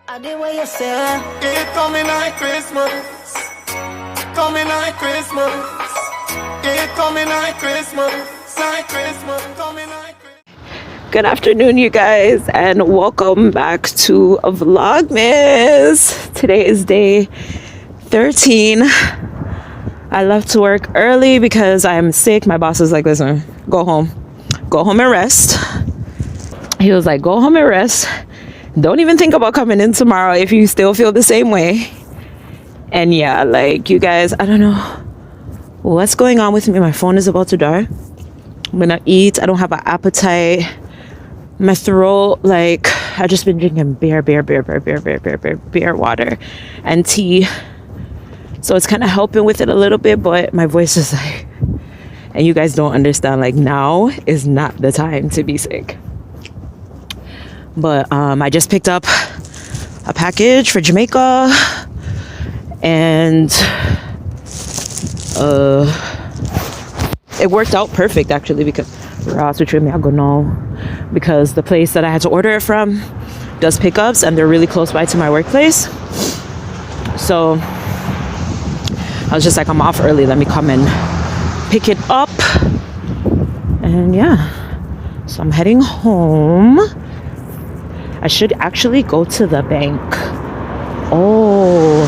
I did what you said. It coming like Christmas. Coming like Christmas. It coming like Christmas. Like Christmas. Coming like Christmas. Good afternoon, you guys, and welcome back to Vlogmas. Today is day 13. I left to work early because I'm sick. My boss was like, listen, go home and rest. He was like, go home and rest. Don't even think about coming in tomorrow if you still feel the same way. And yeah, like, you guys, I don't know what's going on with me. My phone is about to die. I'm gonna eat. I don't have an appetite. My throat, like, I just been drinking beer water and tea. So it's kind of helping with it a little bit, but my voice is like, and you guys don't understand, like, now is not the time to be sick. But I just picked up a package for Jamaica, and it worked out perfect actually, because Ross would treat me, I go no, because the place that I had to order it from does pickups and they're really close by to my workplace. So I was just like, I'm off early, let me come and pick it up. And yeah, so I'm heading home. I should actually go to the bank. Oh,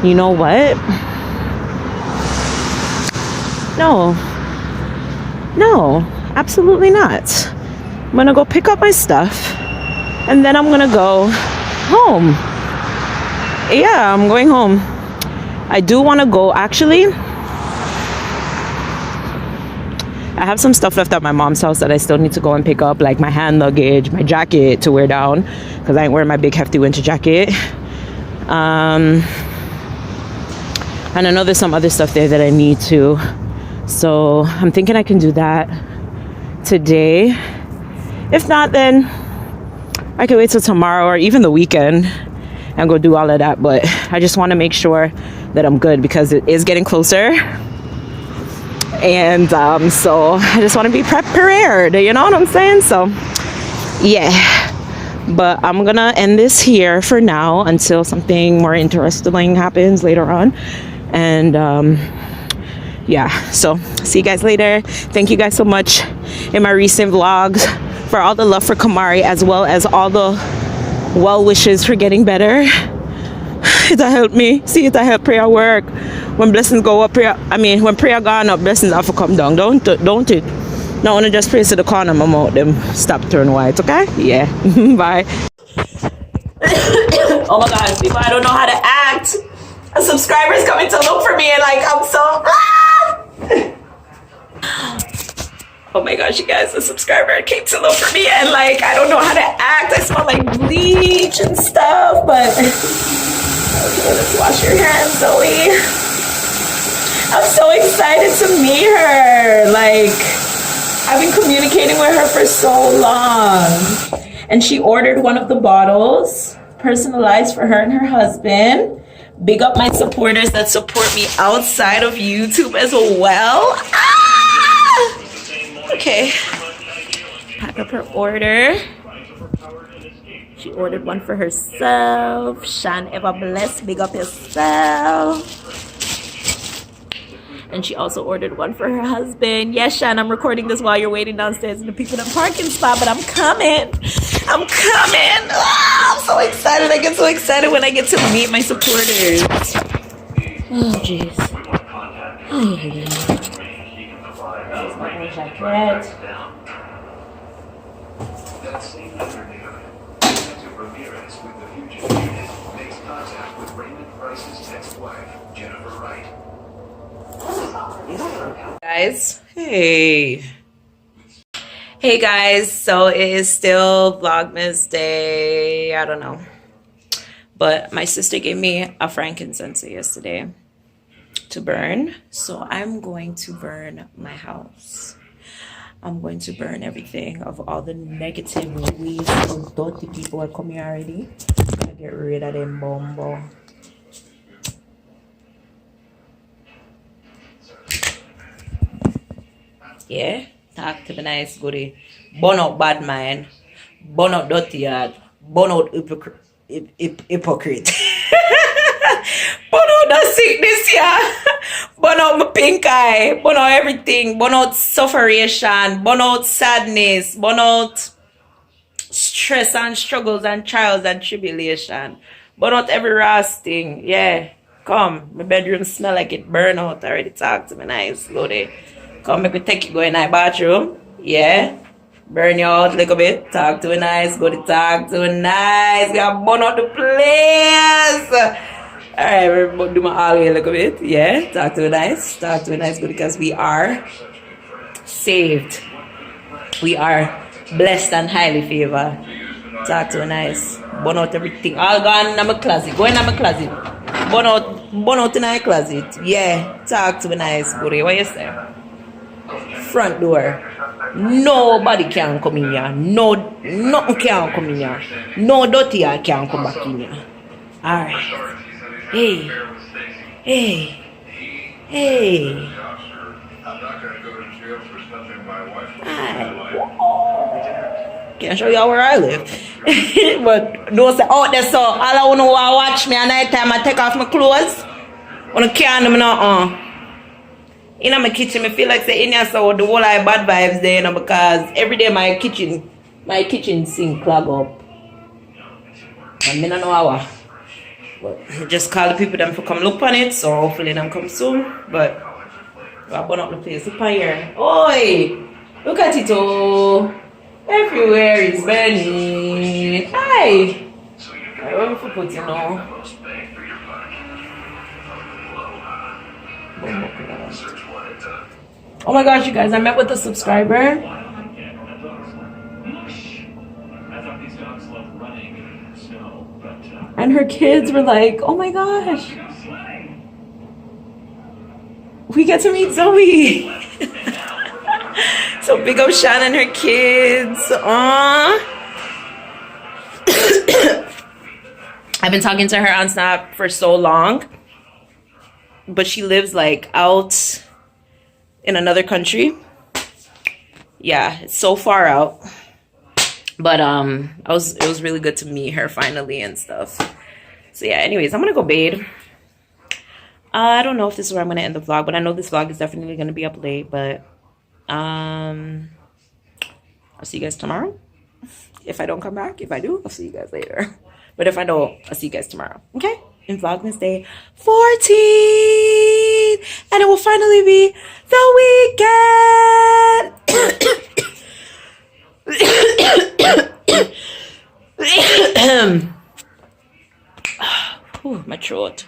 you know what? No, absolutely not. I'm gonna go pick up my stuff and then I'm gonna go home. Yeah, I'm going home. I do want to go, actually. I have some stuff left at my mom's house that I still need to go and pick up, like my hand luggage, my jacket to wear down, because I ain't wearing my big hefty winter jacket. And I know there's some other stuff there that I need to. So I'm thinking I can do that today. If not, then I can wait till tomorrow or even the weekend and go do all of that. But I just want to make sure that I'm good because it is getting closer. And so I just want to be prepared, you know what I'm saying? So yeah, but I'm gonna end this here for now until something more interesting happens later on. And yeah, so see you guys later. Thank you guys so much in my recent vlogs for all the love for Kamari, as well as all the well wishes for getting better. It helped me. See, it help prayer work. When blessings go up, when prayer gone up, blessings have to come down, don't it? Now wanna just pray to the corner of my mouth, them stop turn white, okay? Yeah. Bye. Oh my god, people, I don't know how to act. A subscriber's coming to look for me and like I'm so oh my gosh, you guys, a subscriber came to look for me and like I don't know how to act. I smell like bleach and stuff, but okay, let's wash your hands, Zoe. I'm so excited to meet her. Like, I've been communicating with her for so long. And she ordered one of the bottles, personalized for her and her husband. Big up my supporters that support me outside of YouTube as well. Ah! Okay. Pack up her order. She ordered one for herself. Shan ever blessed, big up yourself. And she also ordered one for her husband. Yes, Shan, I'm recording this while you're waiting downstairs in the people in the parking spot, but I'm coming. I'm coming. Oh, I'm so excited. I get so excited when I get to meet my supporters. Oh, jeez. Oh, yeah. There's my jacket. Guys, hey guys, so it is still Vlogmas day, I don't know, but my sister gave me a frankincense yesterday to burn, so I'm going to burn my house. I'm going to burn everything of all the negative ways of dirty people that come here already. I'm gonna get rid of them bumbo. Yeah, talk to the nice goodie. Burn out bad mind, burn out dirty heart, burn out hypocrite. Burn out the sickness, yeah. Burn out my pink eye. Burn out everything. Burn out sufferation. Burn out sadness. Burn out stress and struggles and trials and tribulation. Burn out every last thing. Yeah. Come. My bedroom smell like it burn out already. Talk to me nice. Slowly. Come, make me take you go in my bathroom. Yeah. Burn you out a little bit. Talk to me nice. Go to talk to me nice. We gotta burn out the place. Alright, we're doing my all way a little bit. Yeah. Talk to me nice. Talk to me nice. Good, because we are saved. We are blessed and highly favored. Talk to me nice. Burn out everything. All gone in my closet. Go in my closet. Burn out in my closet. Yeah. Talk to me nice. Good. What you say? Front door. Nobody can come in here. No, nothing can come in here. No dirty can come back in here. Alright. Hey. Hey. Hey. Hi. Can't show y'all where I live. But don't say out there, so all I wanna watch me at night time I take off my clothes. Wanna carry them now. In my kitchen, I feel like say in here, so the whole like bad vibes there, you know, because every day my kitchen sink clog up. And I don't know how. But I just call the people them for come look on it, so hopefully them come soon. But I'll burn up the place. Look on here. Oi! Look at it, oh! Everywhere is burning. Hi! I want to put you know. Oh my gosh, you guys, I met with a subscriber. And her kids were like, oh my gosh, we get to meet Zoe. So big up Shannon and her kids. I've been talking to her on Snap for so long, but she lives like out in another country. Yeah, it's so far out. But it was really good to meet her finally and stuff. So yeah, anyways, I'm gonna go bathe. I don't know if this is where I'm gonna end the vlog, but I know this vlog is definitely gonna be up late. But I'll see you guys tomorrow. If I don't come back, if I do, I'll see you guys later. But if I don't, I'll see you guys tomorrow. Okay? In Vlogmas Day 14, and it will finally be the weekend. Ooh, my throat.